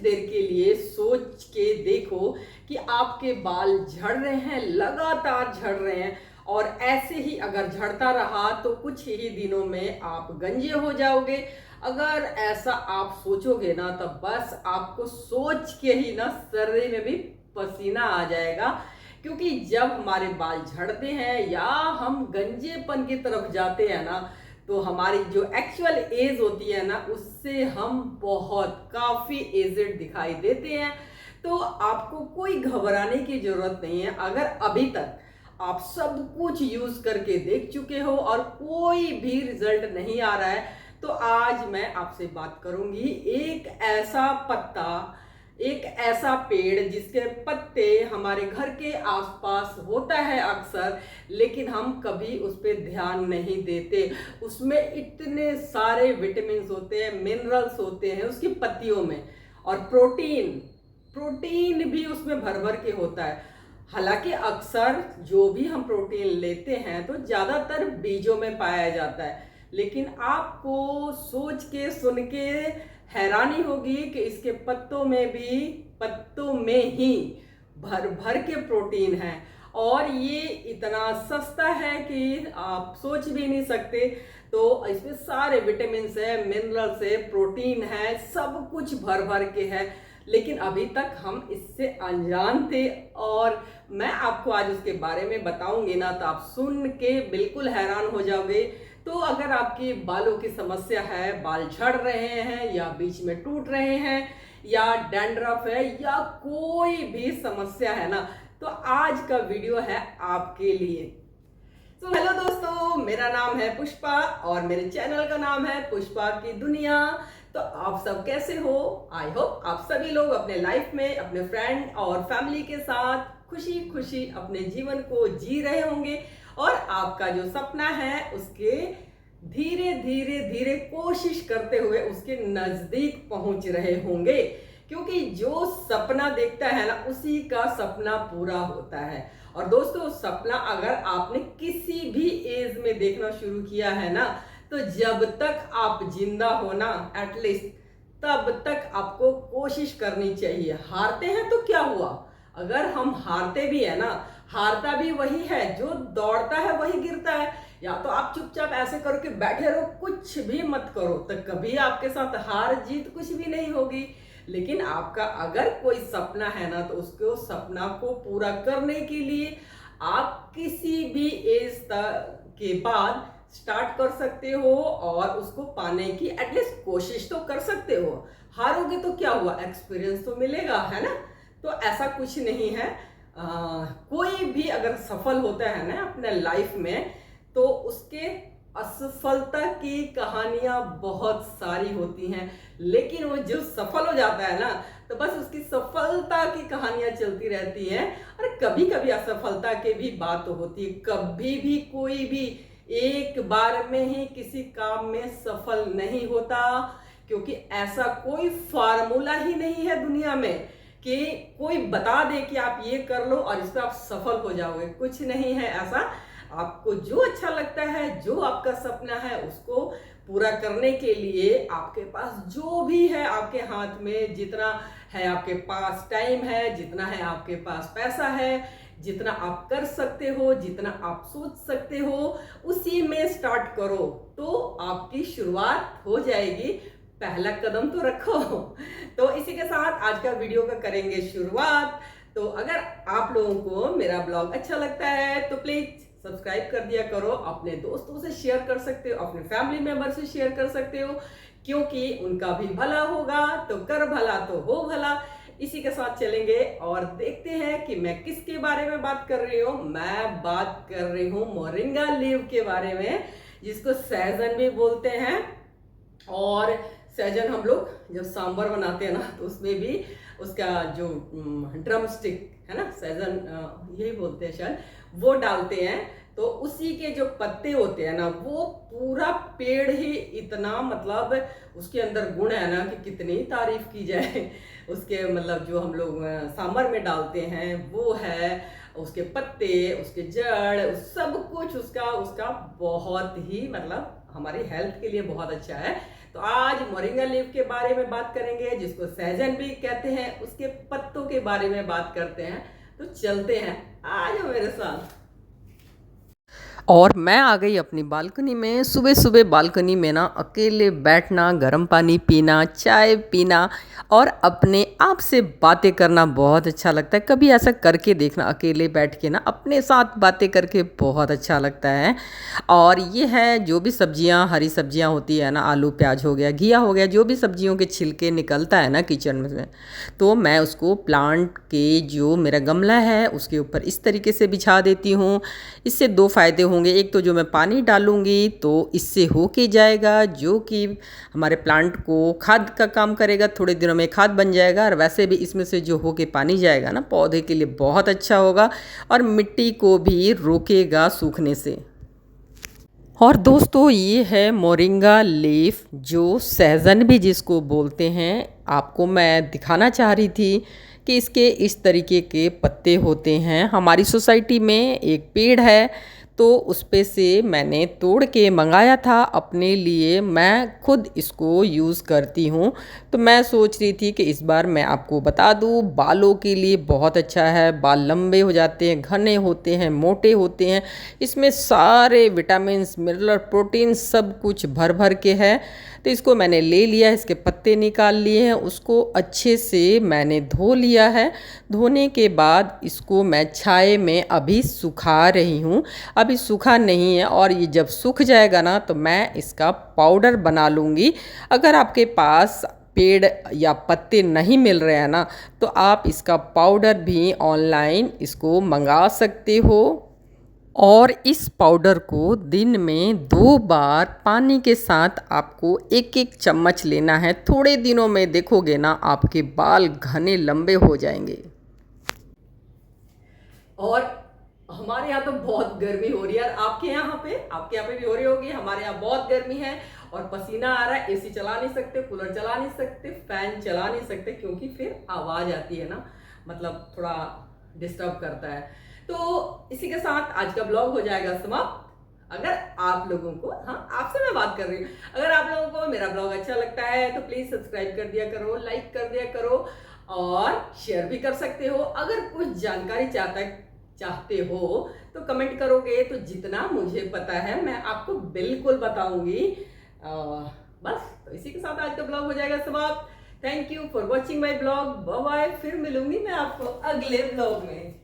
देर के लिए सोच के देखो कि आपके बाल झड़ रहे हैं, लगातार झड़ रहे हैं, और ऐसे ही अगर झड़ता रहा तो कुछ ही दिनों में आप गंजे हो जाओगे। अगर ऐसा आप सोचोगे ना तो बस आपको सोच के ही ना शरीर में भी पसीना आ जाएगा, क्योंकि जब हमारे बाल झड़ते हैं या हम गंजेपन की तरफ जाते हैं ना, तो हमारी जो एक्चुअल एज होती है ना उससे हम बहुत काफ़ी एजेड दिखाई देते हैं। तो आपको कोई घबराने की ज़रूरत नहीं है। अगर अभी तक आप सब कुछ यूज़ करके देख चुके हो और कोई भी रिजल्ट नहीं आ रहा है, तो आज मैं आपसे बात करूंगी एक ऐसा पत्ता, एक ऐसा पेड़ जिसके पत्ते हमारे घर के आसपास होता है अक्सर, लेकिन हम कभी उस पर ध्यान नहीं देते। उसमें इतने सारे विटामिन होते हैं, मिनरल्स होते हैं उसकी पत्तियों में, और प्रोटीन प्रोटीन भी उसमें भर भर के होता है। हालांकि अक्सर जो भी हम प्रोटीन लेते हैं तो ज़्यादातर बीजों में पाया जाता है, लेकिन आपको सोच के सुन के हैरानी होगी कि इसके पत्तों में ही भर भर के प्रोटीन है, और ये इतना सस्ता है कि आप सोच भी नहीं सकते। तो इसमें सारे विटामिन है, मिनरल्स है, प्रोटीन है, सब कुछ भर भर के है, लेकिन अभी तक हम इससे अनजान थे। और मैं आपको आज उसके बारे में बताऊंगी ना तो आप सुन के बिल्कुल हैरान हो जाओगे। तो अगर आपकी बालों की समस्या है, बाल झड़ रहे हैं या बीच में टूट रहे हैं या डैंड्रफ है या कोई भी समस्या है ना, तो आज का वीडियो है आपके लिए। तो हेलो दोस्तों, मेरा नाम है पुष्पा और मेरे चैनल का नाम है पुष्पा की दुनिया। तो आप सब कैसे हो? आई होप आप सभी लोग अपने लाइफ में अपने फ्रेंड और फैमिली के साथ खुशी खुशी अपने जीवन को जी रहे होंगे, और आपका जो सपना है उसके धीरे धीरे धीरे कोशिश करते हुए उसके नजदीक पहुंच रहे होंगे, क्योंकि जो सपना देखता है ना उसी का सपना पूरा होता है। और दोस्तों, सपना अगर आपने किसी भी एज में देखना शुरू किया है ना, तो जब तक आप जिंदा हो ना, एटलीस्ट तब तक आपको कोशिश करनी चाहिए। हारते हैं तो क्या हुआ, अगर हम हारते भी है ना, हारता भी वही है, जो दौड़ता है वही गिरता है। या तो आप चुपचाप ऐसे करके बैठे रहो, कुछ भी मत करो, तो कभी आपके साथ हार जीत कुछ भी नहीं होगी। लेकिन आपका अगर कोई सपना है ना, तो उसको सपना को पूरा करने के लिए आप किसी भी एज के बाद स्टार्ट कर सकते हो और उसको पाने की एटलीस्ट कोशिश तो कर सकते हो। हारोगे तो क्या हुआ, एक्सपीरियंस तो मिलेगा, है ना। तो ऐसा कुछ नहीं है। कोई भी अगर सफल होता है ना अपने लाइफ में, तो उसके असफलता की कहानियां बहुत सारी होती हैं, लेकिन वो जो सफल हो जाता है ना, तो बस उसकी सफलता की कहानियां चलती रहती हैं। और कभी कभी असफलता के भी बात होती है। कभी भी कोई भी एक बार में ही किसी काम में सफल नहीं होता, क्योंकि ऐसा कोई फार्मूला ही नहीं है दुनिया में कि कोई बता दे कि आप ये कर लो और इस पर आप सफल हो जाओगे। कुछ नहीं है ऐसा। आपको जो अच्छा लगता है, जो आपका सपना है, उसको पूरा करने के लिए आपके पास जो भी है, आपके हाथ में जितना है, आपके पास टाइम है, जितना है आपके पास पैसा है, जितना आप कर सकते हो, जितना आप सोच सकते हो, उसी में स्टार्ट करो तो आपकी शुरुआत हो जाएगी। पहला कदम तो रखो। तो इसी के साथ आज का वीडियो का करेंगे शुरुआत। तो अगर आप लोगों को मेरा ब्लॉग अच्छा लगता है तो प्लीज सब्सक्राइब कर दिया करो, अपने दोस्तों से शेयर कर सकते हो, अपने फैमिली मेंबर से शेयर कर सकते हो, क्योंकि उनका भी भला होगा तो कर भला तो हो भला। इसी के साथ चलेंगे और देखते हैं कि मैं किसके बारे में बात कर रही हूँ। मैं बात कर रही हूँ मोरिंगा लीव के बारे में, जिसको सहजन भी बोलते हैं। और सहजन हम लोग जब सांभर बनाते हैं ना, तो उसमें भी उसका जो ड्रम स्टिक है ना, सहजन यही बोलते हैं शायद, वो डालते हैं। तो उसी के जो पत्ते होते हैं ना, वो पूरा पेड़ ही इतना, मतलब उसके अंदर गुण है ना कि कितनी तारीफ की जाए। उसके मतलब जो हम लोग सांभर में डालते हैं वो है उसके पत्ते, उसके जड़, सब कुछ उसका उसका बहुत ही मतलब हमारी हेल्थ के लिए बहुत अच्छा है। तो आज मोरिंगा लीफ के बारे में बात करेंगे, जिसको सहजन भी कहते हैं, उसके पत्तों के बारे में बात करते हैं। तो चलते हैं, आ जाओ मेरे साथ। और मैं आ गई अपनी बालकनी में। सुबह सुबह बालकनी में ना अकेले बैठना, गर्म पानी पीना, चाय पीना और अपने आप से बातें करना बहुत अच्छा लगता है। कभी ऐसा करके देखना, अकेले बैठ के ना अपने साथ बातें करके बहुत अच्छा लगता है। और ये है जो भी सब्जियां, हरी सब्जियां होती है ना, आलू प्याज हो गया, घिया हो गया, जो भी सब्जियों के छिलके निकलता है ना किचन में, तो मैं उसको प्लांट के जो मेरा गमला है उसके ऊपर इस तरीके से बिछा देती हूँ। इससे दो फायदे होंगे। एक तो जो मैं पानी डालूंगी तो इससे हो के जाएगा, जो कि हमारे प्लांट को खाद का काम करेगा, थोड़े दिनों में खाद बन जाएगा। और वैसे भी इसमें से जो हो के पानी जाएगा ना, पौधे के लिए बहुत अच्छा होगा और मिट्टी को भी रोकेगा सूखने से। और दोस्तों, ये है मोरिंगा लीफ, जो सहजन भी जिसको बोलते हैं। आपको मैं दिखाना चाह रही थी कि इसके इस तरीके के पत्ते होते हैं। हमारी सोसाइटी में एक पेड़ है, तो उस पे से मैंने तोड़ के मंगाया था अपने लिए। मैं खुद इसको यूज़ करती हूँ, तो मैं सोच रही थी कि इस बार मैं आपको बता दूँ। बालों के लिए बहुत अच्छा है, बाल लंबे हो जाते हैं, घने होते हैं, मोटे होते हैं। इसमें सारे विटामिन्स, मिनरल, प्रोटीन सब कुछ भर भर के है। तो इसको मैंने ले लिया, इसके पत्ते निकाल लिए हैं, उसको अच्छे से मैंने धो लिया है। धोने के बाद इसको मैं छाये में अभी सुखा रही हूँ। अभी सूखा नहीं है, और ये जब सूख जाएगा ना तो मैं इसका पाउडर बना लूँगी। अगर आपके पास पेड़ या पत्ते नहीं मिल रहे हैं ना, तो आप इसका पाउडर भी ऑनलाइन इसको मंगा सकते हो। और इस पाउडर को दिन में 2 बार पानी के साथ आपको एक एक चम्मच लेना है। थोड़े दिनों में देखोगे ना आपके बाल घने लंबे हो जाएंगे। और हमारे यहाँ तो बहुत गर्मी हो रही है यार। आपके यहाँ पे भी हो रही होगी। हमारे यहाँ बहुत गर्मी है और पसीना आ रहा है। एसी चला नहीं सकते, कूलर चला नहीं सकते, फैन चला नहीं सकते, क्योंकि फिर आवाज आती है ना, मतलब थोड़ा डिस्टर्ब करता है। तो इसी के साथ आज का ब्लॉग हो जाएगा समाप्त। अगर आप लोगों को, हाँ आपसे मैं बात कर रही हूँ, अगर आप लोगों को मेरा ब्लॉग अच्छा लगता है तो प्लीज सब्सक्राइब कर दिया करो, लाइक कर दिया करो और शेयर भी कर सकते हो। अगर कुछ जानकारी चाहते हो तो कमेंट करोगे, तो जितना मुझे पता है मैं आपको बिल्कुल बताऊंगी। बस, तो इसी के साथ आज का ब्लॉग हो जाएगा समाप्त। Thank you for watching my blog. Bye bye, फिर मिलूंगी मैं आपको अगले ब्लॉग में।